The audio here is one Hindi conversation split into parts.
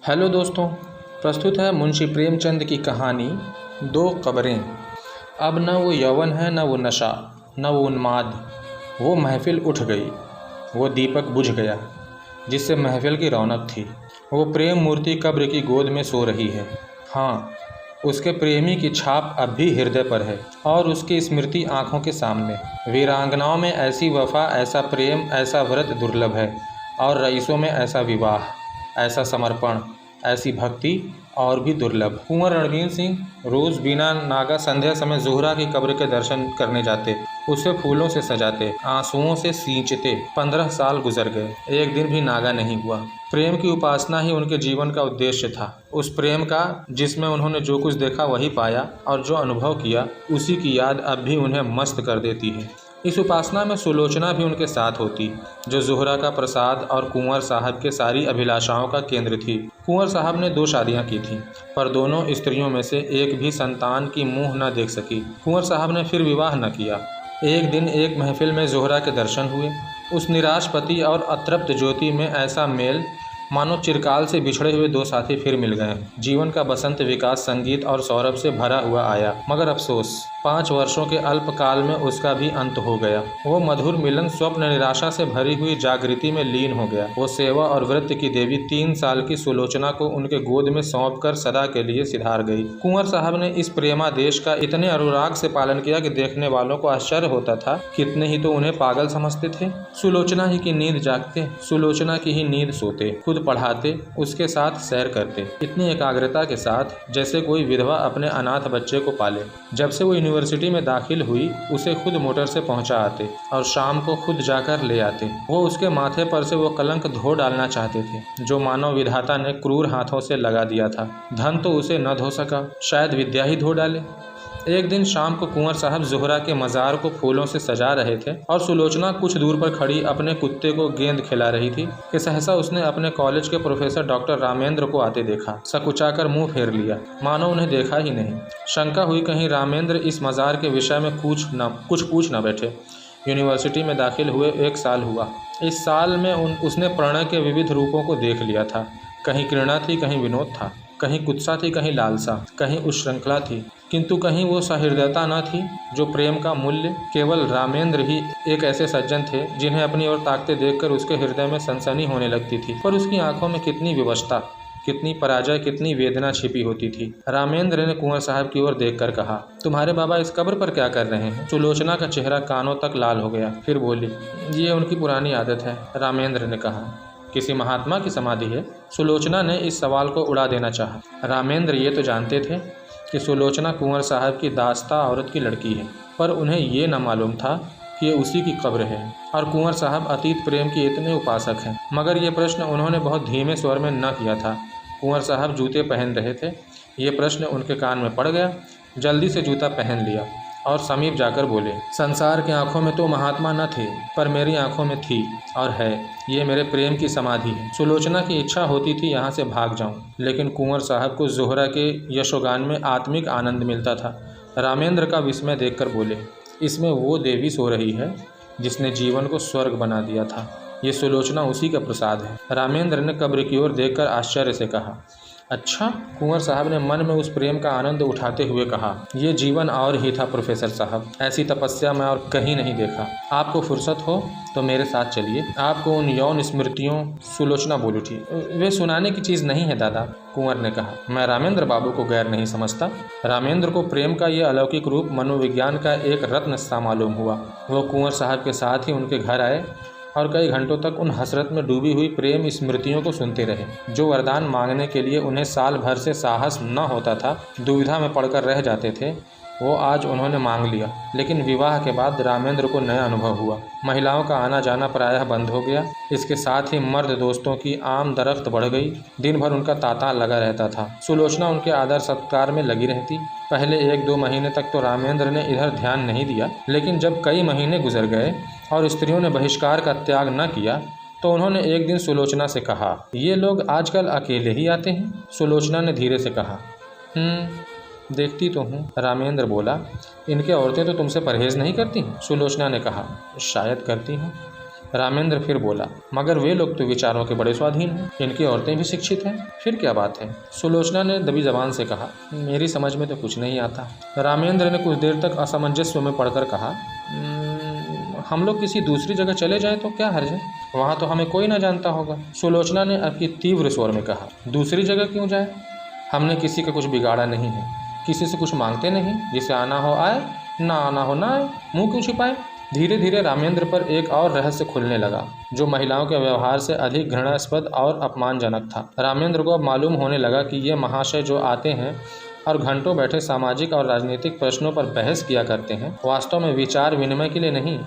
हेलो दोस्तों, प्रस्तुत है मुंशी प्रेमचंद की कहानी दो कब्रें। अब न वो यौवन है, न वो नशा, न वो उन्माद। वो महफिल उठ गई, वो दीपक बुझ गया जिससे महफिल की रौनक थी। वो प्रेम मूर्ति कब्र की गोद में सो रही है। हाँ, उसके प्रेमी की छाप अब भी हृदय पर है और उसकी स्मृति आंखों के सामने। वीरांगनाओं में ऐसी वफा, ऐसा प्रेम, ऐसा व्रत दुर्लभ है और रईसों में ऐसा विवाह, ऐसा समर्पण, ऐसी भक्ति और भी दुर्लभ। कुंवर रणवीर सिंह रोज बिना नागा संध्या समय जोहरा की कब्र के दर्शन करने जाते, उसे फूलों से सजाते, आंसुओं से सींचते। 15 साल गुजर गए, एक दिन भी नागा नहीं हुआ। प्रेम की उपासना ही उनके जीवन का उद्देश्य था। उस प्रेम का जिसमें उन्होंने जो कुछ देखा वही पाया और जो अनुभव किया उसी की याद अब भी उन्हें मस्त कर देती है। इस उपासना में सुलोचना भी उनके साथ होती, जो जोहरा का प्रसाद और कुंवर साहब के सारी अभिलाषाओं का केंद्र थी। कुंवर साहब ने 2 शादियां की थीं, पर दोनों स्त्रियों में से एक भी संतान की मुंह न देख सकी। कुंवर साहब ने फिर विवाह न किया। एक दिन एक महफिल में जोहरा के दर्शन हुए। उस निराश पति और अतृप्त ज्योति में ऐसा मेल मानो चिरकाल से बिछड़े हुए 2 साथी फिर मिल गए। जीवन का बसंत विकास संगीत और सौरभ से भरा हुआ आया, मगर अफसोस 5 वर्षों के अल्पकाल में उसका भी अंत हो गया। वो मधुर मिलन स्वप्न निराशा से भरी हुई जागृति में लीन हो गया। वो सेवा और वृत्ति की देवी 3 साल की सुलोचना को उनके गोद में सौंप कर सदा के लिए सिधार गई। कुंवर साहब ने इस प्रेमादेश का इतने अनुराग से पालन किया कि देखने वालों को आश्चर्य होता था। कितने ही तो उन्हें पागल समझते थे। सुलोचना ही की नींद जागते, सुलोचना की ही नींद सोते, खुद पढ़ाते, उसके साथ सैर करते, इतनी एकाग्रता के साथ जैसे कोई विधवा अपने अनाथ बच्चे को पाले। जब से वो यूनिवर्सिटी में दाखिल हुई, उसे खुद मोटर से पहुंचा आते और शाम को खुद जाकर ले आते। वो उसके माथे पर से वो कलंक धो डालना चाहते थे जो मानव विधाता ने क्रूर हाथों से लगा दिया था। धन तो उसे न धो सका, शायद विद्या ही धो डाले। एक दिन शाम को कुंवर साहब जोहरा के मज़ार को फूलों से सजा रहे थे और सुलोचना कुछ दूर पर खड़ी अपने कुत्ते को गेंद खिला रही थी कि सहसा उसने अपने कॉलेज के प्रोफेसर डॉक्टर रामेंद्र को आते देखा। सकुचाकर मुंह फेर लिया, मानो उन्हें देखा ही नहीं। शंका हुई कहीं रामेंद्र इस मज़ार के विषय में कुछ पूछ न बैठे। यूनिवर्सिटी में दाखिल हुए 1 साल हुआ। इस साल में उसने प्रणय के विविध रूपों को देख लिया था। कहीं घृणा थी, कहीं विनोद था, कहीं कुत्सा थी, कहीं लालसा, कहीं उच्छृंखला थी, किंतु कहीं वो सहृदयता न थी जो प्रेम का मूल्य। केवल रामेंद्र ही एक ऐसे सज्जन थे जिन्हें अपनी ओर ताकते देखकर उसके हृदय में सनसनी होने लगती थी। पर उसकी आंखों में कितनी विवशता, कितनी पराजय, कितनी वेदना छिपी होती थी। रामेंद्र ने कुंवर साहब की ओर देखकर कहा, तुम्हारे बाबा इस कब्र पर क्या कर रहे हैं? सुलोचना का चेहरा कानों तक लाल हो गया, फिर बोली, ये उनकी पुरानी आदत है। रामेंद्र ने कहा, किसी महात्मा की समाधि है? सुलोचना ने इस सवाल को उड़ा देना चाहा। रामेंद्र ये तो जानते थे कि सुलोचना कुंवर साहब की दास्ता औरत की लड़की है, पर उन्हें ये न मालूम था कि ये उसी की कब्र है और कुंवर साहब अतीत प्रेम के इतने उपासक हैं। मगर ये प्रश्न उन्होंने बहुत धीमे स्वर में न किया था। कुंवर साहब जूते पहन रहे थे। ये प्रश्न उनके कान में पड़ गया। जल्दी से जूता पहन लिया और समीप जाकर बोले, संसार की आंखों में तो महात्मा न थे, पर मेरी आंखों में थी और है। ये मेरे प्रेम की समाधि है। सुलोचना की इच्छा होती थी यहाँ से भाग जाऊं, लेकिन कुंवर साहब को जोहरा के यशोगान में आत्मिक आनंद मिलता था। रामेंद्र का विस्मय देखकर बोले, इसमें वो देवी सो रही है जिसने जीवन को स्वर्ग बना दिया था। ये सुलोचना उसी का प्रसाद है। रामेंद्र ने कब्र की ओर देखकर आश्चर्य से कहा, अच्छा? कुंवर साहब ने मन में उस प्रेम का आनंद उठाते हुए कहा, ये जीवन और ही था प्रोफेसर साहब। ऐसी तपस्या मैं और कहीं नहीं देखा। आपको फुर्सत हो तो मेरे साथ चलिए, आपको उन यौन स्मृतियों। सुलोचना बोल उठी, वे सुनाने की चीज़ नहीं है दादा। कुंवर ने कहा, मैं रामेंद्र बाबू को गैर नहीं समझता। रामेंद्र को प्रेम का ये अलौकिक रूप मनोविज्ञान का एक रत्न सा मालूम हुआ। वो कुंवर साहब के साथ ही उनके घर आए और कई घंटों तक उन हसरत में डूबी हुई प्रेम स्मृतियों को सुनते रहे। जो वरदान मांगने के लिए उन्हें साल भर से साहस न होता था, दुविधा में पड़कर रह जाते थे, वो आज उन्होंने मांग लिया। लेकिन विवाह के बाद रामेंद्र को नया अनुभव हुआ। महिलाओं का आना जाना प्रायः बंद हो गया। इसके साथ ही मर्द दोस्तों की आम दरख्त बढ़ गई। दिन भर उनका तांता लगा रहता था। सुलोचना उनके आदर सत्कार में लगी रहती। पहले 1-2 महीने तक तो रामेंद्र ने इधर ध्यान नहीं दिया, लेकिन जब कई महीने गुजर गए और स्त्रियों ने बहिष्कार का त्याग न किया, तो उन्होंने एक दिन सुलोचना से कहा, ये लोग आजकल अकेले ही आते हैं? सुलोचना ने धीरे से कहा, देखती तो हूँ। रामेंद्र बोला, इनके औरतें तो तुमसे परहेज नहीं करती? सुलोचना ने कहा, शायद करती हूँ। रामेंद्र फिर बोला, मगर वे लोग तो विचारों के बड़े स्वाधीन हैं, इनकी औरतें भी शिक्षित हैं, फिर क्या बात है? सुलोचना ने दबी जबान से कहा, मेरी समझ में तो कुछ नहीं आता। रामेंद्र ने कुछ देर तक असमंजस में पढ़कर कहा, हम लोग किसी दूसरी जगह चले जाएं तो क्या हर्ज है? वहाँ तो हमें कोई ना जानता होगा। सुलोचना ने अपनी तीव्र स्वर में कहा, दूसरी जगह क्यों जाए? हमने किसी का कुछ बिगाड़ा नहीं है, किसी से कुछ मांगते नहीं, जिसे आना हो आए, ना आना हो ना आए, मुंह क्यों छिपाए? धीरे धीरे रामेंद्र पर एक और रहस्य खुलने लगा, जो महिलाओं के व्यवहार से अधिक घृणास्पद और अपमानजनक था। रामेंद्र को अब मालूम होने लगा कि ये महाशय जो आते हैं और घंटों बैठे सामाजिक और राजनीतिक प्रश्नों पर बहस किया करते हैं, वास्तव में विचार विनिमय के लिए नहीं,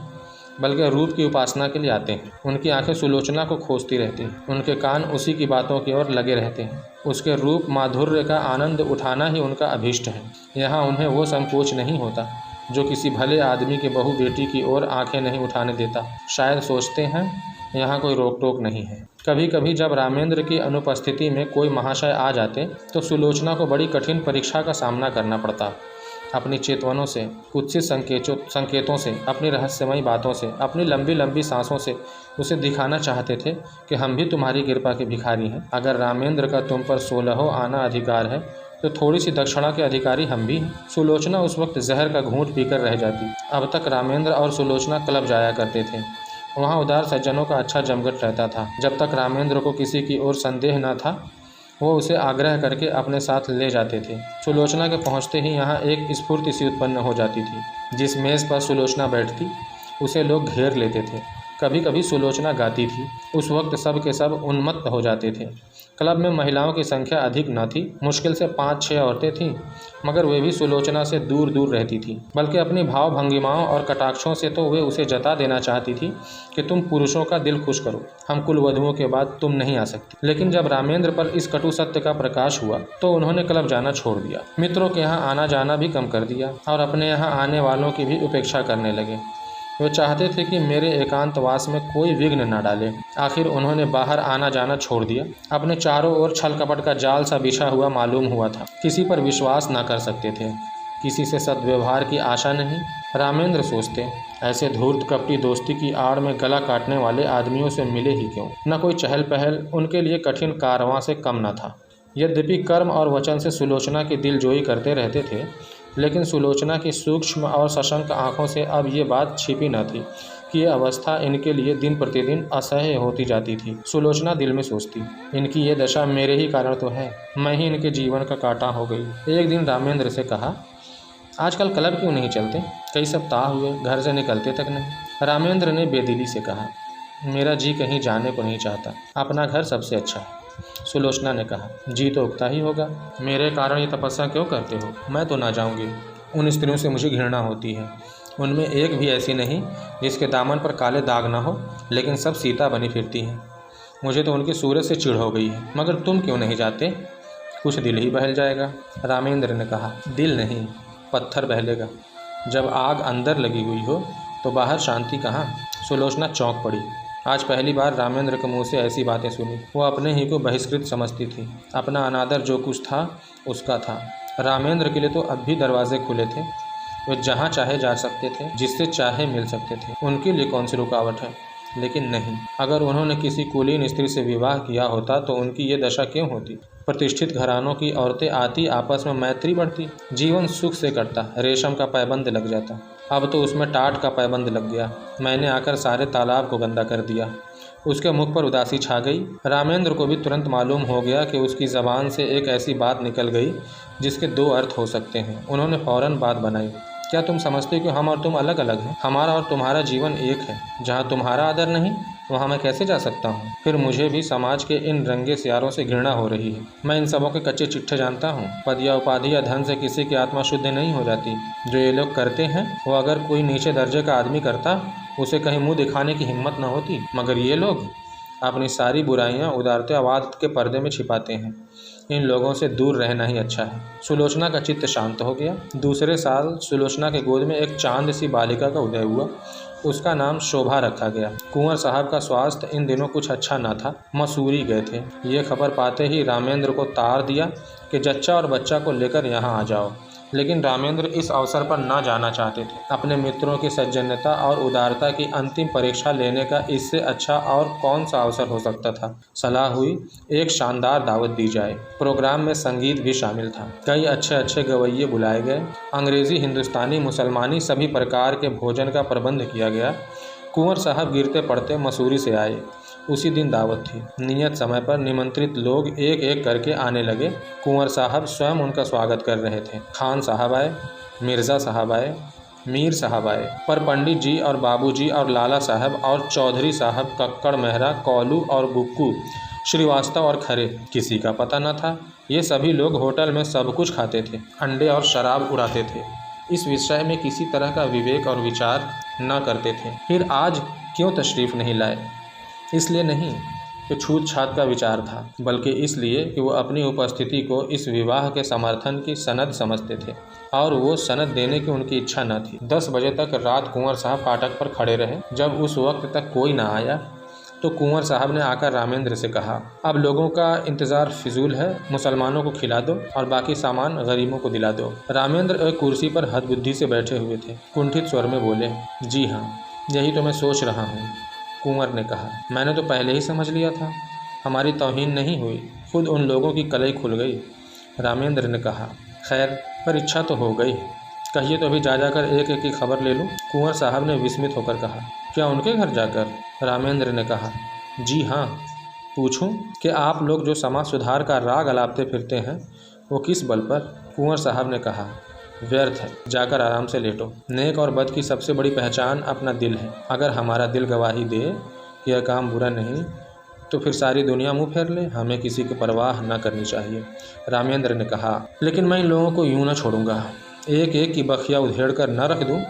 बल्कि रूप की उपासना के लिए आते हैं। उनकी आंखें सुलोचना को खोजती रहती हैं, उनके कान उसी की बातों की ओर लगे रहते हैं। उसके रूप माधुर्य का आनंद उठाना ही उनका अभीष्ट है। यहाँ उन्हें वो संकोच नहीं होता जो किसी भले आदमी के बहू बेटी की ओर आंखें नहीं उठाने देता। शायद सोचते हैं यहाँ कोई रोक टोक नहीं है। कभी कभी जब रामेंद्र की अनुपस्थिति में कोई महाशय आ जाते तो सुलोचना को बड़ी कठिन परीक्षा का सामना करना पड़ता। अपनी चेतवनों से, कुत्सित संकेतों से, अपनी रहस्यमयी बातों से, अपनी लंबी लंबी सांसों से उसे दिखाना चाहते थे कि हम भी तुम्हारी कृपा के भिखारी हैं। अगर रामेंद्र का तुम पर 16 आना अधिकार है तो थोड़ी सी दक्षिणा के अधिकारी हम भी हैं। सुलोचना उस वक्त जहर का घूंट पीकर रह जाती। अब तक रामेंद्र और सुलोचना क्लब जाया करते थे। वहाँ उदार सज्जनों का अच्छा जमघट रहता था। जब तक रामेंद्र को किसी की ओर संदेह न था, वो उसे आग्रह करके अपने साथ ले जाते थे। सुलोचना के पहुँचते ही यहाँ एक स्फूर्ति सी उत्पन्न हो जाती थी। जिस मेज़ पर सुलोचना बैठती उसे लोग घेर लेते थे। कभी कभी सुलोचना गाती थी। उस वक्त सब के सब उन्मत्त हो जाते थे। क्लब में महिलाओं की संख्या अधिक न थी, मुश्किल से 5-6 औरतें थीं, मगर वे भी सुलोचना से दूर दूर रहती थीं। बल्कि अपनी भाव भंगिमाओं और कटाक्षों से तो वे उसे जता देना चाहती थी कि तुम पुरुषों का दिल खुश करो, हम कुलवधुओं के बाद तुम नहीं आ सकती। लेकिन जब रामेंद्र पर इस कटु सत्य का प्रकाश हुआ तो उन्होंने क्लब जाना छोड़ दिया, मित्रों के यहाँ आना जाना भी कम कर दिया और अपने यहाँ आने वालों की भी उपेक्षा करने लगे। वे चाहते थे कि मेरे एकांतवास में कोई विघ्न न डाले। आखिर उन्होंने बाहर आना जाना छोड़ दिया। अपने चारों ओर छल कपट का जाल सा बिछा हुआ मालूम हुआ था। किसी पर विश्वास न कर सकते थे, किसी से सद्व्यवहार की आशा नहीं। रामेंद्र सोचते, ऐसे धूर्त कपटी दोस्ती की आड़ में गला काटने वाले आदमियों से मिले ही क्यों। न कोई चहल पहल उनके लिए कठिन कारवां से कम न था। यद्यपि कर्म और वचन से सुलोचना की दिलजोई करते रहते थे, लेकिन सुलोचना की सूक्ष्म और सशंक आंखों से अब ये बात छिपी न थी कि ये अवस्था इनके लिए दिन प्रतिदिन असह्य होती जाती थी। सुलोचना दिल में सोचती, इनकी ये दशा मेरे ही कारण तो है, मैं ही इनके जीवन का कांटा हो गई। एक दिन रामेंद्र से कहा, आजकल क्लब क्यों नहीं चलते? कई सप्ताह हुए घर से निकलते तक नहीं। रामेंद्र ने बेदिली से कहा, मेरा जी कहीं जाने को नहीं चाहता, अपना घर सबसे अच्छा है। सुलोचना ने कहा, जी तो उगता ही होगा, मेरे कारण ये तपस्या क्यों करते हो? मैं तो ना जाऊंगी। उन स्त्रियों से मुझे घृणा होती है। उनमें एक भी ऐसी नहीं जिसके दामन पर काले दाग ना हो, लेकिन सब सीता बनी फिरती हैं। मुझे तो उनकी सूरत से चिढ़ हो गई है। मगर तुम क्यों नहीं जाते? कुछ दिल ही बहल जाएगा। रामेंद्र ने कहा, दिल नहीं, पत्थर बहलेगा। जब आग अंदर लगी हुई हो तो बाहर शांति कहाँ? सुलोचना चौंक पड़ी। आज पहली बार रामेंद्र के मुंह से ऐसी बातें सुनी। वो अपने ही को बहिष्कृत समझती थी। अपना अनादर जो कुछ था उसका था। रामेंद्र के लिए तो अब भी दरवाजे खुले थे। वे जहाँ चाहे जा सकते थे, जिससे चाहे मिल सकते थे। उनके लिए कौन सी रुकावट है? लेकिन नहीं, अगर उन्होंने किसी कुलीन स्त्री से विवाह किया होता तो उनकी ये दशा क्यों होती? प्रतिष्ठित घरानों की औरतें आती, आपस में मैत्री बढ़ती, जीवन सुख से कटता, रेशम का पैबंद लग जाता। अब तो उसमें टाट का पैबंद लग गया। मैंने आकर सारे तालाब को गंदा कर दिया। उसके मुख पर उदासी छा गई। रामेंद्र को भी तुरंत मालूम हो गया कि उसकी ज़बान से एक ऐसी बात निकल गई जिसके 2 अर्थ हो सकते हैं। उन्होंने फौरन बात बनाई, क्या तुम समझते हो कि हम और तुम अलग अलग हैं? हमारा और तुम्हारा जीवन एक है। जहाँ तुम्हारा आदर नहीं वहाँ मैं कैसे जा सकता हूँ? फिर मुझे भी समाज के इन रंगे सियारों से घृणा हो रही है। मैं इन सबों के कच्चे चिट्ठे जानता हूँ। पद या उपाधि या धन से किसी की आत्मा शुद्ध नहीं हो जाती। जो ये लोग करते हैं वो अगर कोई नीचे दर्जे का आदमी करता, उसे कहीं मुँह दिखाने की हिम्मत न होती। मगर ये लोग अपनी सारी बुराइयां उदारतावाद के पर्दे में छिपाते हैं। इन लोगों से दूर रहना ही अच्छा है। सुलोचना का चित्त शांत हो गया। दूसरे साल सुलोचना के गोद में एक चांद सी बालिका का उदय हुआ। उसका नाम शोभा रखा गया। कुंवर साहब का स्वास्थ्य इन दिनों कुछ अच्छा न था, मसूरी गए थे। ये खबर पाते ही रामेंद्र को तार दिया कि जच्चा और बच्चा को लेकर यहाँ आ जाओ। लेकिन रामेंद्र इस अवसर पर न जाना चाहते थे। अपने मित्रों की सज्जनता और उदारता की अंतिम परीक्षा लेने का इससे अच्छा और कौन सा अवसर हो सकता था। सलाह हुई एक शानदार दावत दी जाए। प्रोग्राम में संगीत भी शामिल था। कई अच्छे अच्छे गवैये बुलाए गए। अंग्रेजी, हिंदुस्तानी, मुसलमानी सभी प्रकार के भोजन का प्रबंध किया गया। कुंवर साहब गिरते पड़ते मसूरी से आए। उसी दिन दावत थी। नियत समय पर निमंत्रित लोग एक एक करके आने लगे। कुंवर साहब स्वयं उनका स्वागत कर रहे थे। खान साहब आए, मिर्ज़ा साहब आए, मीर साहब आए, पर पंडित जी और बाबूजी और लाला साहब और चौधरी साहब, कक्कड़, मेहरा, कौलू और बुक्कू, श्रीवास्तव और खरे किसी का पता न था। ये सभी लोग होटल में सब कुछ खाते थे, अंडे और शराब उड़ाते थे। इस विषय में किसी तरह का विवेक और विचार न करते थे। फिर आज क्यों तशरीफ़ नहीं लाए? इसलिए नहीं कि छूत छात का विचार था, बल्कि इसलिए कि वो अपनी उपस्थिति को इस विवाह के समर्थन की सनद समझते थे और वो सनद देने की उनकी इच्छा न थी। 10 बजे तक रात कुंवर साहब फाटक पर खड़े रहे। जब उस वक्त तक कोई न आया तो कुंवर साहब ने आकर रामेंद्र से कहा, अब लोगों का इंतज़ार फिजूल है, मुसलमानों को खिला दो और बाकी सामान गरीबों को दिला दो। रामेंद्र एक कुर्सी पर हदबुद्धि से बैठे हुए थे। कुंठित स्वर में बोले, जी हाँ, यही तो मैं सोच रहा हूँ। कुंवर ने कहा, मैंने तो पहले ही समझ लिया था। हमारी तौहीन नहीं हुई, खुद उन लोगों की कलई खुल गई। रामेंद्र ने कहा, खैर, पर इच्छा तो हो गई। कहिए तो अभी जा जाकर एक एक की खबर ले लूँ। कुंवर साहब ने विस्मित होकर कहा, क्या उनके घर जाकर? रामेंद्र ने कहा, जी हाँ। पूछूं कि आप लोग जो समाज सुधार का राग अलापते फिरते हैं वो किस बल पर? कुंवर साहब ने कहा, व्यर्थ है, जाकर आराम से लेटो। नेक और बद की सबसे बड़ी पहचान अपना दिल है। अगर हमारा दिल गवाही दे कि यह काम बुरा नहीं तो फिर सारी दुनिया मुंह फेर ले, हमें किसी की परवाह न करनी चाहिए। रामेंद्र ने कहा, लेकिन मैं इन लोगों को यूं न छोड़ूंगा। एक एक की बखिया उधेड़ कर न रख दूं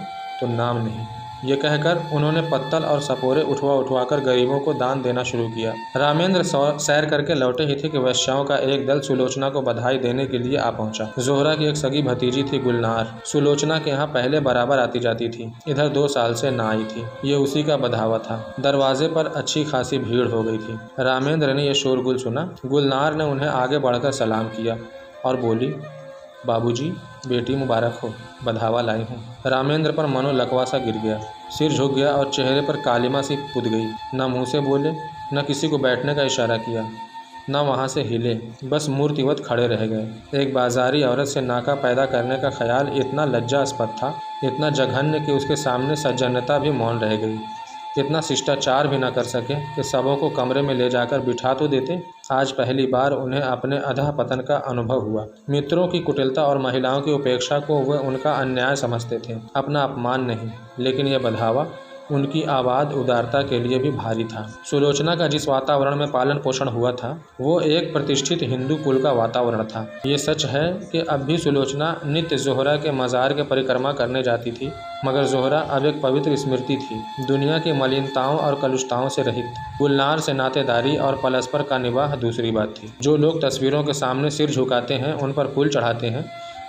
तो नाम नहीं। ये कहकर उन्होंने पत्तल और सपोरे उठवा उठवाकर गरीबों को दान देना शुरू किया। रामेंद्र सैर करके लौटे ही थे कि वैश्याओं का एक दल सुलोचना को बधाई देने के लिए आ पहुंचा। जोहरा की एक सगी भतीजी थी गुलनार, सुलोचना के यहाँ पहले बराबर आती जाती थी। इधर 2 साल से न आई थी। ये उसी का बधावा था। दरवाजे पर अच्छी खासी भीड़ हो गई थी। रामेंद्र ने यह शोरगुल सुना। गुलनार ने उन्हें आगे बढ़कर सलाम किया और बोली, बाबूजी, बेटी मुबारक हो, बधावा लाई हूँ। रामेंद्र पर मनो लकवा सा गिर गया। सिर झुक गया और चेहरे पर कालिमा सी पुत गई। न मुंह से बोले, न किसी को बैठने का इशारा किया, न वहाँ से हिले, बस मूर्तिवत खड़े रह गए। एक बाजारी औरत से नाका पैदा करने का ख्याल इतना लज्जास्पद था, इतना जघन्य कि उसके सामने सज्जनता भी मौन रह गई। इतना शिष्टाचार भी न कर सके कि सबों को कमरे में ले जाकर बिठा तो देते। आज पहली बार उन्हें अपने अधः पतन का अनुभव हुआ। मित्रों की कुटिलता और महिलाओं की उपेक्षा को वे उनका अन्याय समझते थे, अपना अपमान नहीं। लेकिन यह बधावा उनकी आबाद उदारता के लिए भी भारी था। सुलोचना का जिस वातावरण में पालन पोषण हुआ था वो एक प्रतिष्ठित हिंदू कुल का वातावरण था। ये सच है कि अब भी सुलोचना नित्य जोहरा के मज़ार के परिक्रमा करने जाती थी, मगर जोहरा अब एक पवित्र स्मृति थी, दुनिया की मलिनताओं और कलुषताओं से रहित। गुलनार से नातेदारी और परस्पर का निवाह दूसरी बात थी। जो लोग तस्वीरों के सामने सिर झुकाते हैं, उन पर फूल चढ़ाते हैं,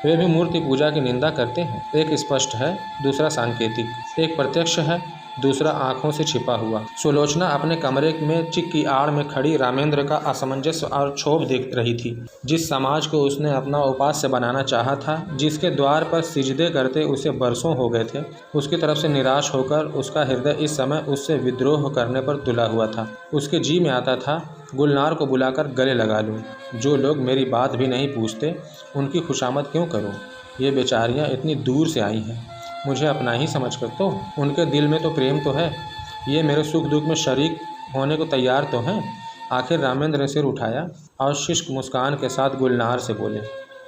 वे भी मूर्ति पूजा की निंदा करते हैं। एक स्पष्ट है, दूसरा सांकेतिक। एक प्रत्यक्ष है, दूसरा आंखों से छिपा हुआ। सुलोचना अपने कमरे में चिक की आड़ में खड़ी रामेंद्र का असमंजस और क्षोभ देख रही थी। जिस समाज को उसने अपना उपास्य बनाना चाहा था, जिसके द्वार पर सिजदे करते उसे बरसों हो गए थे, उसकी तरफ से निराश होकर उसका हृदय इस समय उससे विद्रोह करने पर तुला हुआ था। उसके जी में आता था, गुलनार को बुलाकर गले लगा लूं। जो लोग मेरी बात भी नहीं पूछते, उनकी खुशामद क्यों करूं? ये बेचारियां इतनी दूर से आई हैं, मुझे अपना ही समझ कर तो उनके दिल में तो प्रेम तो है, ये मेरे सुख दुख में शरीक होने को तैयार तो हैं। आखिर रामेंद्र ने सिर उठाया और शुष्क मुस्कान के साथ गुलनार से बोले,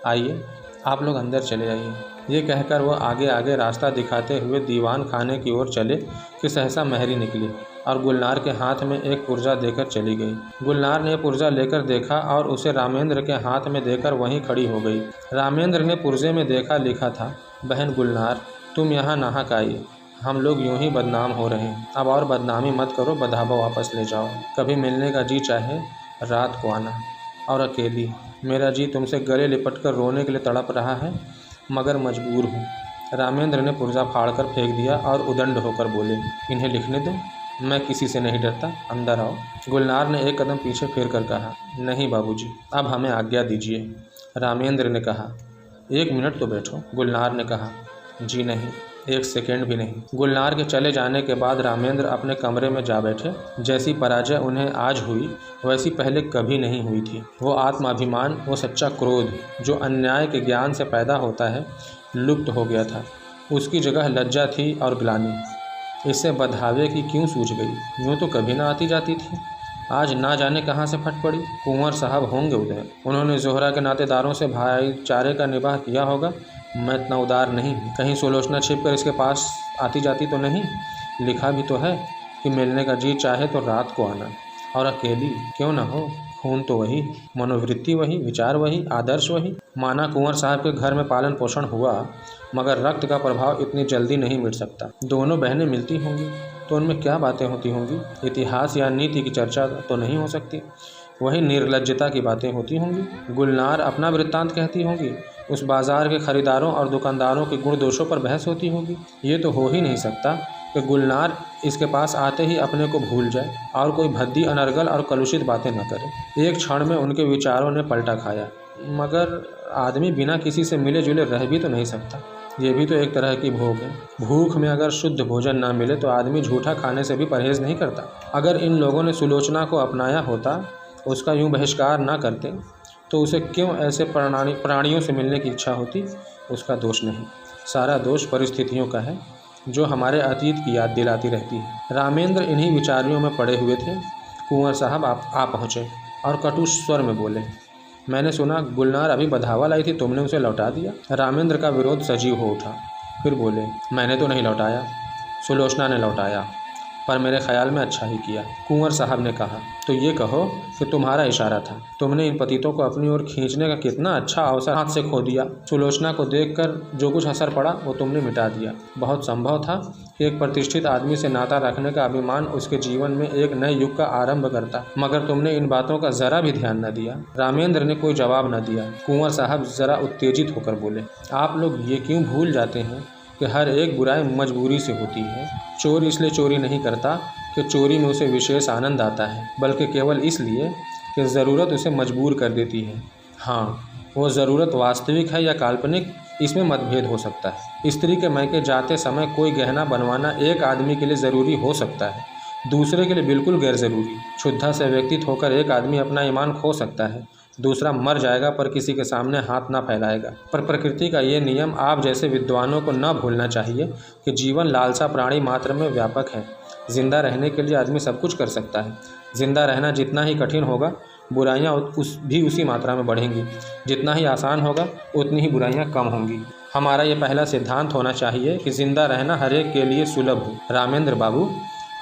आइए, आप लोग अंदर चले आइए। ये कहकर वह आगे आगे रास्ता दिखाते हुए दीवान खाने की ओर चले कि सहसा महरी निकली और गुलनार के हाथ में एक पुर्जा देकर चली गई। गुलनार ने पुर्जा लेकर देखा और उसे रामेंद्र के हाथ में देकर वहीं खड़ी हो गई। रामेंद्र ने पुर्जे में देखा, लिखा था, बहन गुलनार, तुम यहाँ नाहक आई, हम लोग यूं ही बदनाम हो रहे हैं। अब और बदनामी मत करो, बधावा वापस ले जाओ। कभी मिलने का जी चाहे रात को आना। और अकेली, मेरा जी तुमसे गले लिपट कर रोने के लिए तड़प रहा है, मगर मजबूर हूँ। रामेंद्र ने पुर्जा फाड़कर फेंक दिया और उदंड होकर बोले, इन्हें लिखने दो, मैं किसी से नहीं डरता, अंदर आओ। गुलनार ने एक कदम पीछे फिर कर कहा, नहीं बाबूजी, अब हमें आज्ञा दीजिए। रामेंद्र ने कहा, 1 मिनट तो बैठो, गुलनार ने कहा। जी नहीं, 1 सेकेंड भी नहीं। गुलनार के चले जाने के बाद रामेंद्र अपने कमरे में जा बैठे। जैसी पराजय उन्हें आज हुई वैसी पहले कभी नहीं हुई थी। वो आत्माभिमान, वो सच्चा क्रोध जो अन्याय के ज्ञान से पैदा होता है, लुप्त हो गया था। उसकी जगह लज्जा थी और ग्लानि। इससे बदहावे की क्यों सूझ गई? यूँ तो कभी ना आती जाती थी, आज ना जाने कहाँ से फट पड़ी। कुंवर साहब होंगे उधर, उन्होंने जोहरा के नातेदारों से भाईचारे का निबाह किया होगा। मैं इतना उदार नहीं, कहीं सुलोचना छिप कर इसके पास आती जाती तो नहीं? लिखा भी तो है कि मिलने का जी चाहे तो रात को आना, और अकेली क्यों ना हो। खून तो वही, मनोवृत्ति वही, विचार वही, आदर्श वही। माना कुंवर साहब के घर में पालन पोषण हुआ, मगर रक्त का प्रभाव इतनी जल्दी नहीं मिट सकता। दोनों बहनें मिलती होंगी तो उनमें क्या बातें होती होंगी? इतिहास या नीति की चर्चा तो नहीं हो सकती, वही निर्लज्जता की बातें होती होंगी। गुलनार अपना वृत्तांत कहती होंगी, उस बाजार के खरीदारों और दुकानदारों के गुण दोषों पर बहस होती होगी। ये तो हो ही नहीं सकता कि गुलनार इसके पास आते ही अपने को भूल जाए और कोई भद्दी, अनर्गल और कलुषित बातें न करे। एक क्षण में उनके विचारों ने पलटा खाया। मगर आदमी बिना किसी से मिले जुले रह भी तो नहीं सकता, ये भी तो एक तरह की भोग है। भूख में अगर शुद्ध भोजन ना मिले तो आदमी झूठा खाने से भी परहेज नहीं करता। अगर इन लोगों ने सुलोचना को अपनाया होता, उसका यूं बहिष्कार ना करते, तो उसे क्यों ऐसे प्राणियों से मिलने की इच्छा होती? उसका दोष नहीं, सारा दोष परिस्थितियों का है जो हमारे अतीत की याद दिलाती रहती है। रामेंद्र इन्हीं विचारों में पड़े हुए थे। कुंवर साहब आ पहुँचे और कटु स्वर में बोले, मैंने सुना गुलनार अभी बधावा लाई थी, तुमने उसे लौटा दिया? रामेंद्र का विरोध सजीव हो उठा। फिर बोले, मैंने तो नहीं लौटाया, सुलोचना ने लौटाया, पर मेरे ख्याल में अच्छा ही किया। कुंवर साहब ने कहा, तो ये कहो कि तुम्हारा इशारा था। तुमने इन पतितों को अपनी ओर खींचने का कितना अच्छा अवसर हाथ से खो दिया। सुलोचना को देखकर जो कुछ असर पड़ा वो तुमने मिटा दिया। बहुत संभव था कि एक प्रतिष्ठित आदमी से नाता रखने का अभिमान उसके जीवन में एक नए युग का आरंभ करता, मगर तुमने इन बातों का जरा भी ध्यान न दिया। रामेंद्र ने कोई जवाब न दिया। कुंवर साहब जरा उत्तेजित होकर बोले, आप लोग ये क्यों भूल जाते हैं कि हर एक बुराई मजबूरी से होती है। चोर इसलिए चोरी नहीं करता कि चोरी में उसे विशेष आनंद आता है, बल्कि केवल इसलिए कि ज़रूरत उसे मजबूर कर देती है। हाँ, वो ज़रूरत वास्तविक है या काल्पनिक, इसमें मतभेद हो सकता है। स्त्री के मैके जाते समय कोई गहना बनवाना एक आदमी के लिए ज़रूरी हो सकता है, दूसरे के लिए बिल्कुल गैर ज़रूरी। क्षुद्धा से व्यतीत होकर एक आदमी अपना ईमान खो सकता है, दूसरा मर जाएगा पर किसी के सामने हाथ ना फैलाएगा। पर प्रकृति का ये नियम आप जैसे विद्वानों को न भूलना चाहिए कि जीवन लालसा प्राणी मात्र में व्यापक है। जिंदा रहने के लिए आदमी सब कुछ कर सकता है। जिंदा रहना जितना ही कठिन होगा, बुराइयां उसी मात्रा में बढ़ेंगी। जितना ही आसान होगा, उतनी ही बुराइयां कम होंगी। हमारा ये पहला सिद्धांत होना चाहिए कि जिंदा रहना हर एक के लिए सुलभ हो। रामेंद्र बाबू,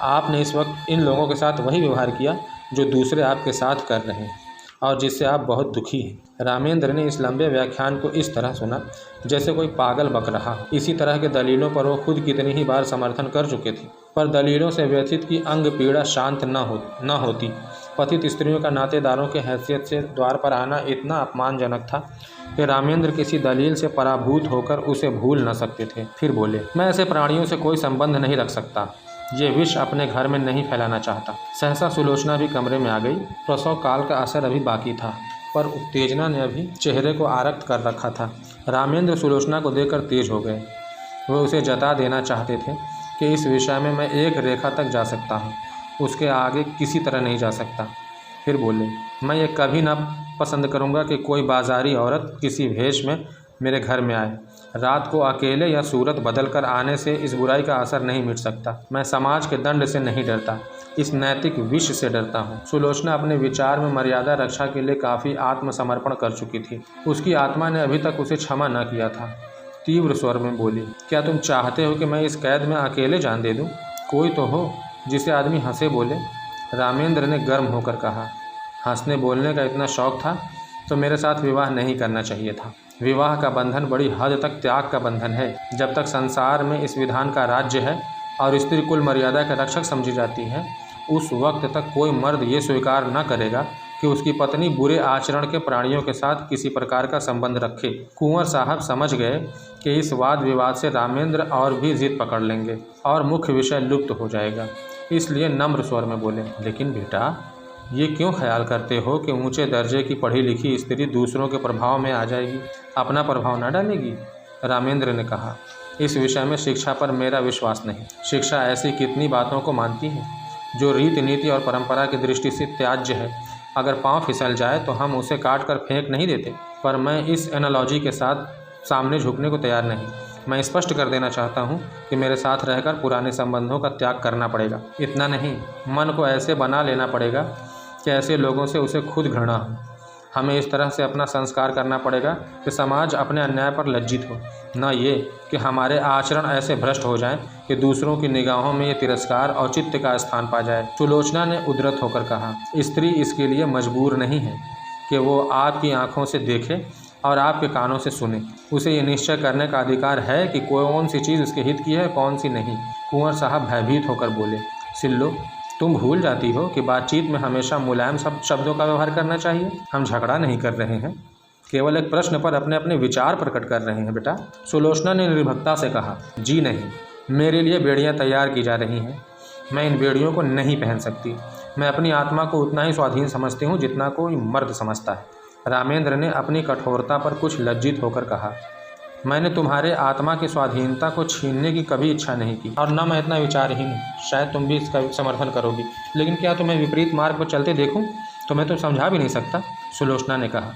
आपने इस वक्त इन लोगों के साथ वही व्यवहार किया जो दूसरे आपके साथ कर रहे हैं और जिससे आप बहुत दुखी हैं। रामेंद्र ने इस लंबे व्याख्यान को इस तरह सुना जैसे कोई पागल बक रहा। इसी तरह के दलीलों पर वो खुद कितनी ही बार समर्थन कर चुके थे, पर दलीलों से व्यथित की अंग पीड़ा शांत न होती। पतित स्त्रियों का नातेदारों के हैसियत से द्वार पर आना इतना अपमानजनक था कि रामेंद्र किसी दलील से पराभूत होकर उसे भूल न सकते थे। फिर बोले, मैं ऐसे प्राणियों से कोई संबंध नहीं रख सकता, ये विष अपने घर में नहीं फैलाना चाहता। सहसा सुलोचना भी कमरे में आ गई। प्रसव काल का असर अभी बाकी था, पर उत्तेजना ने अभी चेहरे को आरक्त कर रखा था। रामेंद्र सुलोचना को देखकर तेज हो गए। वे उसे जता देना चाहते थे कि इस विषय में मैं एक रेखा तक जा सकता हूँ, उसके आगे किसी तरह नहीं जा सकता। फिर बोले, मैं ये कभी ना पसंद करूँगा कि कोई बाजारी औरत किसी भेष में मेरे घर में आए। रात को अकेले या सूरत बदल कर आने से इस बुराई का असर नहीं मिट सकता। मैं समाज के दंड से नहीं डरता, इस नैतिक विष से डरता हूँ। सुलोचना अपने विचार में मर्यादा रक्षा के लिए काफ़ी आत्मसमर्पण कर चुकी थी। उसकी आत्मा ने अभी तक उसे क्षमा न किया था। तीव्र स्वर में बोली, क्या तुम चाहते हो कि मैं इस कैद में अकेले जान दे दूँ? कोई तो हो जिसे आदमी हंसे बोले। रामेंद्र ने गर्म होकर कहा, हंसने बोलने का इतना शौक था तो मेरे साथ विवाह नहीं करना चाहिए था। विवाह का बंधन बड़ी हद तक त्याग का बंधन है। जब तक संसार में इस विधान का राज्य है और स्त्री कुल मर्यादा का रक्षक समझी जाती है, उस वक्त तक कोई मर्द ये स्वीकार न करेगा कि उसकी पत्नी बुरे आचरण के प्राणियों के साथ किसी प्रकार का संबंध रखे। कुंवर साहब समझ गए कि इस वाद विवाद से रामेंद्र और भी जिद पकड़ लेंगे और मुख्य विषय लुप्त हो जाएगा, इसलिए नम्र स्वर में बोले, लेकिन बेटा, ये क्यों ख्याल करते हो कि ऊंचे दर्जे की पढ़ी लिखी स्त्री दूसरों के प्रभाव में आ जाएगी, अपना प्रभाव न डालेगी? रामेंद्र ने कहा, इस विषय में शिक्षा पर मेरा विश्वास नहीं। शिक्षा ऐसी कितनी बातों को मानती है जो रीति नीति और परंपरा की दृष्टि से त्याज्य है। अगर पाँव फिसल जाए तो हम उसे काट कर फेंक नहीं देते। पर मैं इस एनालॉजी के साथ सामने झुकने को तैयार नहीं। मैं स्पष्ट कर देना चाहता हूँ कि मेरे साथ रहकर पुराने संबंधों का त्याग करना पड़ेगा। इतना नहीं, मन को ऐसे बना लेना पड़ेगा कि ऐसे लोगों से उसे खुद घृणा हो। हमें इस तरह से अपना संस्कार करना पड़ेगा कि समाज अपने अन्याय पर लज्जित हो, न ये कि हमारे आचरण ऐसे भ्रष्ट हो जाएं कि दूसरों की निगाहों में ये तिरस्कार औचित्य का स्थान पा जाए। सुलोचना ने उद्धत होकर कहा, स्त्री इसके लिए मजबूर नहीं है कि वो आपकी आंखों से देखे और आपके कानों से सुने। उसे ये निश्चय करने का अधिकार है कि कौन सी चीज़ उसके हित की है, कौन सी नहीं। कुंवर साहब भयभीत होकर बोले, सिल्लो, तुम भूल जाती हो कि बातचीत में हमेशा मुलायम शब्दों का व्यवहार करना चाहिए। हम झगड़ा नहीं कर रहे हैं, केवल एक प्रश्न पर अपने अपने विचार प्रकट कर रहे हैं बेटा। सुलोचना ने निर्भीकता से कहा, जी नहीं, मेरे लिए बेड़ियाँ तैयार की जा रही हैं। मैं इन बेड़ियों को नहीं पहन सकती। मैं अपनी आत्मा को उतना ही स्वाधीन समझती हूँ जितना कोई मर्द समझता है। रामेंद्र ने अपनी कठोरता पर कुछ लज्जित होकर कहा, मैंने तुम्हारे आत्मा की स्वाधीनता को छीनने की कभी इच्छा नहीं की, और न मैं इतना विचारहीन हूँ। शायद तुम भी इसका समर्थन करोगी, लेकिन क्या तुम्हें विपरीत मार्ग पर चलते देखूं? तुम्हें तो समझा भी नहीं सकता। सुलोचना ने कहा,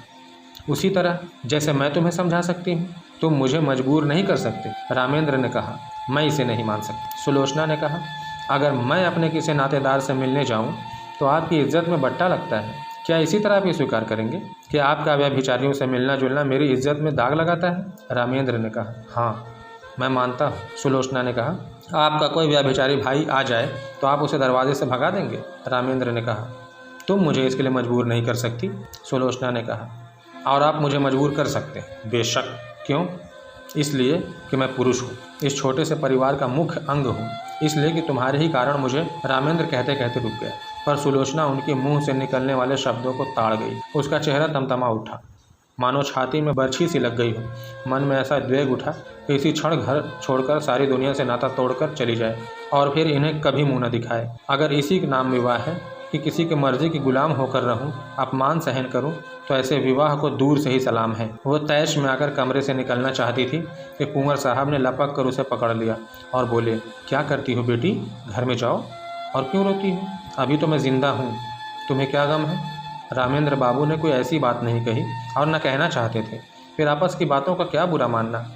उसी तरह जैसे मैं तुम्हें समझा सकती हूँ। तुम मुझे मजबूर नहीं कर सकते। रामेंद्र ने कहा, मैं इसे नहीं मान सकती। सुलोचना ने कहा, अगर मैं अपने किसी नातेदार से मिलने जाऊँ तो आपकी इज्जत में बट्टा लगता है। क्या इसी तरह आप ये स्वीकार करेंगे कि आपका व्यभिचारियों से मिलना जुलना मेरी इज्जत में दाग लगाता है? रामेंद्र ने कहा, हाँ, मैं मानता हूँ। सुलोचना ने कहा, आपका कोई व्यभिचारी भाई आ जाए तो आप उसे दरवाजे से भगा देंगे? रामेंद्र ने कहा, तुम मुझे इसके लिए मजबूर नहीं कर सकती। सुलोचना ने कहा, और आप मुझे मजबूर कर सकते हैं। बेशक। क्यों? इसलिए कि मैं पुरुष हूँ, इस छोटे से परिवार का मुख्य अंग हूँ, इसलिए कि तुम्हारे ही कारण मुझे। रामेंद्र कहते कहते रुक गया, पर सुलोचना उनके मुंह से निकलने वाले शब्दों को ताड़ गई। उसका चेहरा तमतमा उठा, मानो छाती में बर्छी सी लग गई हो। मन में ऐसा द्वेग उठा कि इसी क्षण घर छोड़कर सारी दुनिया से नाता तोड़कर चली जाए और फिर इन्हें कभी मुंह न दिखाए। अगर इसी का नाम विवाह है कि किसी की मर्जी की गुलाम होकर रहूं, अपमान सहन करूं, तो ऐसे विवाह को दूर से ही सलाम है। वो तैश में आकर कमरे से निकलना चाहती थी कि कुंवर साहब ने लपक कर उसे पकड़ लिया और बोले, क्या करती हो बेटी, घर में जाओ। और क्यों रोती हो? अभी तो मैं जिंदा हूँ, तुम्हें क्या गम है? रामेंद्र बाबू ने कोई ऐसी बात नहीं कही और न कहना चाहते थे, फिर आपस की बातों का क्या बुरा मानना।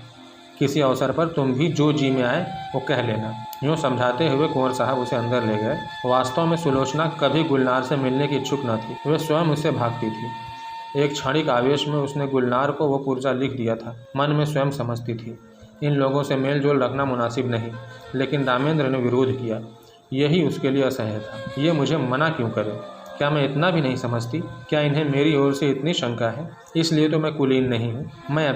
किसी अवसर पर तुम भी जो जी में आए वो कह लेना। यूँ समझाते हुए कुंवर साहब उसे अंदर ले गए। वास्तव में सुलोचना कभी गुलनार से मिलने की इच्छुक न थी, वे स्वयं उससे भागती थी। एक क्षणिक आवेश में उसने गुलनार को वो पुर्जा लिख दिया था। मन में स्वयं समझती थी, इन लोगों से मेल जोल रखना मुनासिब नहीं, लेकिन रामेंद्र ने विरोध किया। यही उसके लिए असह्य था। ये मुझे मना क्यों करे? क्या मैं इतना भी नहीं समझती? क्या इन्हें मेरी ओर से इतनी शंका है? इसलिए तो मैं कुलीन नहीं हूँ। मैं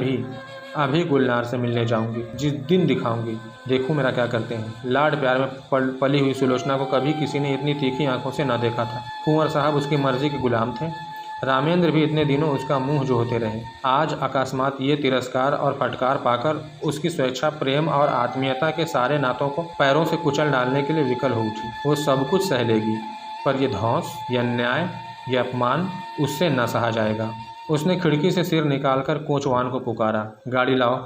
अभी गुलनार से मिलने जाऊंगी, जिस दिन दिखाऊंगी, देखूं मेरा क्या करते हैं। लाड प्यार में पली हुई सुलोचना को कभी किसी ने इतनी तीखी आंखों से न देखा था। कुंवर साहब उसकी मर्जी के गुलाम थे। रामेंद्र भी इतने दिनों उसका मुंह जोहते रहे। आज अकस्मात ये तिरस्कार और फटकार पाकर उसकी स्वेच्छा, प्रेम और आत्मीयता के सारे नातों को पैरों से कुचल डालने के लिए विकल हो उठी। वो सब कुछ सह लेगी, पर यह धौंस, यह अन्याय, यह अपमान उससे न सहा जाएगा। उसने खिड़की से सिर निकालकर कोचवान को पुकारा, गाड़ी लाओ,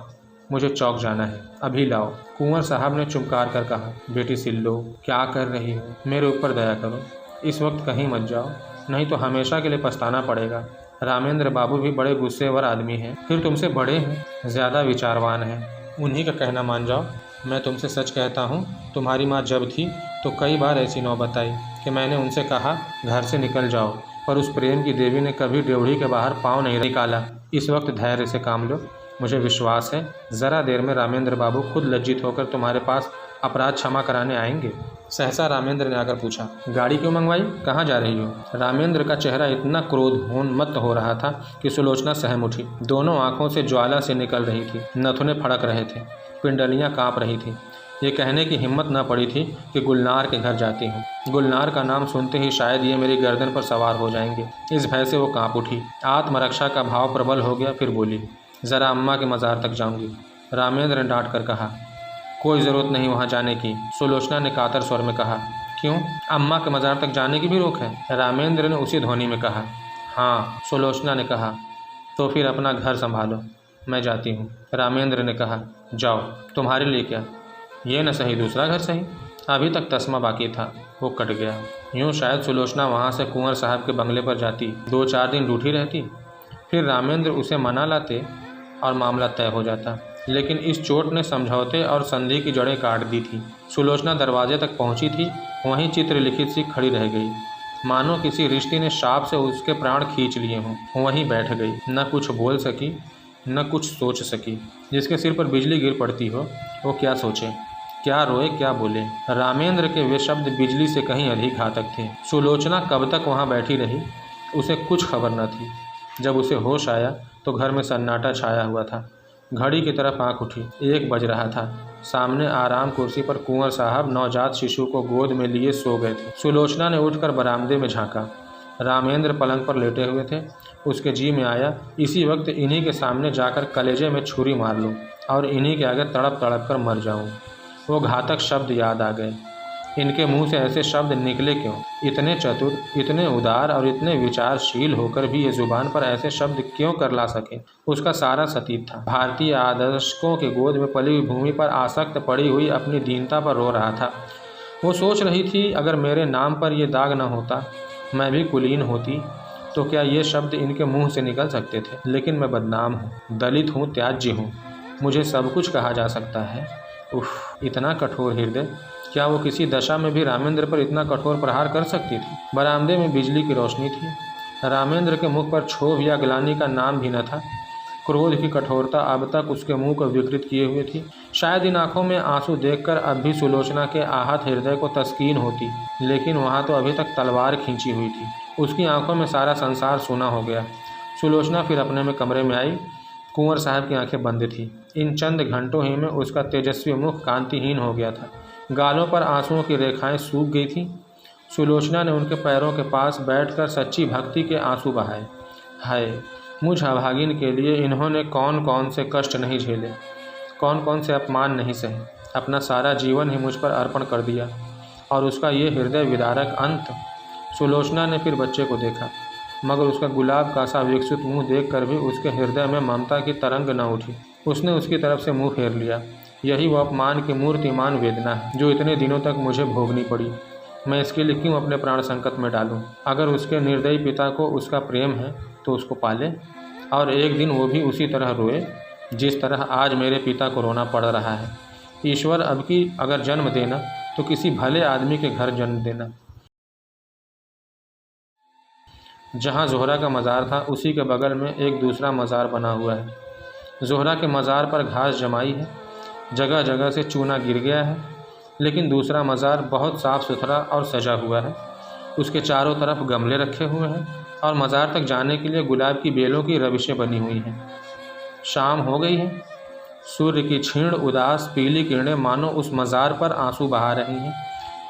मुझे चौक जाना है, अभी लाओ। कुंवर साहब ने चुपकार कर कहा, बेटी सिल्लो, क्या कर रही हो? मेरे ऊपर दया करो, इस वक्त कहीं मत जाओ, नहीं तो हमेशा के लिए पछताना पड़ेगा। रामेंद्र बाबू भी बड़े गुस्सेवर आदमी हैं, फिर तुमसे बड़े हैं, ज़्यादा विचारवान हैं, उन्हीं का कहना मान जाओ। मैं तुमसे सच कहता हूँ, तुम्हारी माँ जब थी तो कई बार ऐसी नौबत आई कि मैंने उनसे कहा घर से निकल जाओ, पर उस प्रेम की देवी ने कभी ड्योढ़ी के बाहर पाँव नहीं निकाला। इस वक्त धैर्य से काम लो, मुझे विश्वास है ज़रा देर में रामेंद्र बाबू खुद लज्जित होकर तुम्हारे पास अपराध क्षमा कराने आएंगे। सहसा रामेंद्र ने आकर पूछा, गाड़ी क्यों मंगवाई, कहाँ जा रही हो? रामेंद्र का चेहरा इतना क्रोधोन्मत्त हो रहा था कि सुलोचना सहम उठी। दोनों आंखों से ज्वाला से निकल रही थी, नथुने फड़क रहे थे, पिंडलियाँ काँप रही थी। ये कहने की हिम्मत न पड़ी थी कि गुलनार के घर जाती हूँ। गुलनार का नाम सुनते ही शायद ये मेरी गर्दन पर सवार हो जाएंगे। इस भय से वो काँप उठी। आत्मरक्षा का भाव प्रबल हो गया। फिर बोली, ज़रा अम्मा के मज़ार तक जाऊँगी। रामेंद्र ने डांट कर कहा, कोई ज़रूरत नहीं वहाँ जाने की। सुलोचना ने कातर स्वर में कहा, क्यों, अम्मा के मज़ार तक जाने की भी रोक है? रामेंद्र ने उसी ध्वनि में कहा। हाँ, सुलोचना ने कहा। तो फिर अपना घर संभालो, मैं जाती हूँ। रामेंद्र ने कहा। जाओ, तुम्हारे लिए क्या, ये न सही दूसरा घर सही। अभी तक तस्मा बाकी था, वो कट गया। यूँ शायद सुलोचना वहाँ से कुंवर साहब के बंगले पर जाती, 2-4 दिन रूठी रहती, फिर रामेंद्र उसे मना लाते और मामला तय हो जाता। लेकिन इस चोट ने समझौते और संधि की जड़ें काट दी थी। सुलोचना दरवाजे तक पहुंची थी, वहीं चित्रलिखित सी खड़ी रह गई, मानो किसी रिश्ते ने शाप से उसके प्राण खींच लिए हों। वहीं बैठ गई, न कुछ बोल सकी न कुछ सोच सकी। जिसके सिर पर बिजली गिर पड़ती हो, वो क्या सोचे, क्या रोए, क्या बोले। रामेंद्र के वे शब्द बिजली से कहीं अधिक घातक थे। सुलोचना कब तक वहाँ बैठी रही, उसे कुछ खबर न थी। जब उसे होश आया तो घर में सन्नाटा छाया हुआ था। घड़ी की तरफ आंख उठी, 1 बज रहा था। सामने आराम कुर्सी पर कुंवर साहब नवजात शिशु को गोद में लिए सो गए थे। सुलोचना ने उठकर बरामदे में झांका। रामेंद्र पलंग पर लेटे हुए थे। उसके जी में आया, इसी वक्त इन्हीं के सामने जाकर कलेजे में छुरी मार लूं और इन्हीं के आगे तड़प तड़प कर मर जाऊं। वो घातक शब्द याद आ गए। इनके मुंह से ऐसे शब्द निकले क्यों? इतने चतुर, इतने उदार और इतने विचारशील होकर भी ये जुबान पर ऐसे शब्द क्यों कर ला सके? उसका सारा सतीत था। भारतीय आदर्शों के गोद में पली हुई भूमि पर आसक्त पड़ी हुई अपनी दीनता पर रो रहा था। वो सोच रही थी, अगर मेरे नाम पर यह दाग न होता, मैं भी कुलीन होती, तो क्या ये शब्द इनके मुंह से निकल सकते थे? लेकिन मैं बदनाम हूँ, दलित हूँ, त्याज्य हूँ, मुझे सब कुछ कहा जा सकता है। उफ, इतना कठोर हृदय! क्या वो किसी दशा में भी रामेंद्र पर इतना कठोर प्रहार कर सकती थी? बरामदे में बिजली की रोशनी थी। रामेंद्र के मुख पर क्षोभ या ग्लानि का नाम भी न था। क्रोध की कठोरता अब तक उसके मुंह को विकृत किए हुए थी। शायद इन आंखों में आंसू देखकर अब भी सुलोचना के आहत हृदय को तस्कीन होती, लेकिन वहाँ तो अभी तक तलवार खींची हुई थी। उसकी आंखों में सारा संसार सूना हो गया। सुलोचना फिर अपने में कमरे में आई। कुंवर साहब की आंखें बंद थीं। इन चंद घंटों ही में उसका तेजस्वी मुख कांतिहीन हो गया था। गालों पर आंसुओं की रेखाएं सूख गई थीं। सुलोचना ने उनके पैरों के पास बैठकर सच्ची भक्ति के आंसू बहाए। हाय, मुझ अभागिन के लिए इन्होंने कौन कौन से कष्ट नहीं झेले, कौन कौन से अपमान नहीं सहे। अपना सारा जीवन ही मुझ पर अर्पण कर दिया, और उसका ये हृदय विदारक अंत। सुलोचना ने फिर बच्चे को देखा, मगर उसका गुलाब का सा विकसित मुंह देखकर भी उसके हृदय में ममता की तरंग न उठी। उसने उसकी तरफ से मुंह फेर लिया। यही वो अपमान की मूर्तिमान वेदना है जो इतने दिनों तक मुझे भोगनी पड़ी। मैं इसके लिए क्यों अपने प्राण संकट में डालूं? अगर उसके निर्दयी पिता को उसका प्रेम है तो उसको पाले, और एक दिन वो भी उसी तरह रोए जिस तरह आज मेरे पिता को रोना पड़ रहा है। ईश्वर, अब की अगर जन्म देना तो किसी भले आदमी के घर जन्म देना। जहाँ जोहरा का मज़ार था, उसी के बगल में एक दूसरा मज़ार बना हुआ है। जोहरा के मज़ार पर घास जमाई है, जगह जगह से चूना गिर गया है, लेकिन दूसरा मज़ार बहुत साफ़ सुथरा और सजा हुआ है। उसके चारों तरफ गमले रखे हुए हैं और मज़ार तक जाने के लिए गुलाब की बेलों की रविशें बनी हुई हैं। शाम हो गई है। सूर्य की क्षीण उदास पीली किरणें मानो उस मज़ार पर आंसू बहा रही हैं।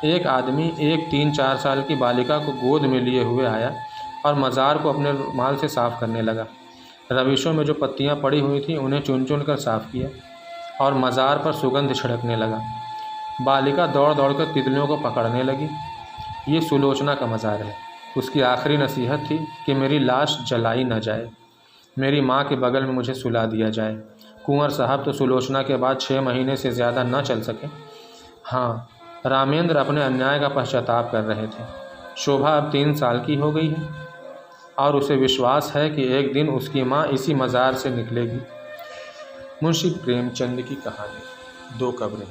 एक आदमी एक 3-4 साल की बालिका को गोद में लिए हुए आया और मज़ार को अपने रुमाल से साफ़ करने लगा। रविशों में जो पत्तियां पड़ी हुई थीं उन्हें चुन चुन कर साफ़ किया और मज़ार पर सुगंध छिड़कने लगा। बालिका दौड़ दौड़ कर तितलियों को पकड़ने लगी। ये सुलोचना का मज़ार है। उसकी आखिरी नसीहत थी कि मेरी लाश जलाई न जाए, मेरी माँ के बगल में मुझे सुला दिया जाए। कुंवर साहब तो सुलोचना के बाद 6 महीने से ज़्यादा न चल सके। हाँ, रामेंद्र अपने अन्याय का पश्चाताप कर रहे थे। शोभा अब 3 साल की हो गई है और उसे विश्वास है कि एक दिन उसकी माँ इसी मज़ार से निकलेगी। मुंशी प्रेमचंद की कहानी 2 कब्रें।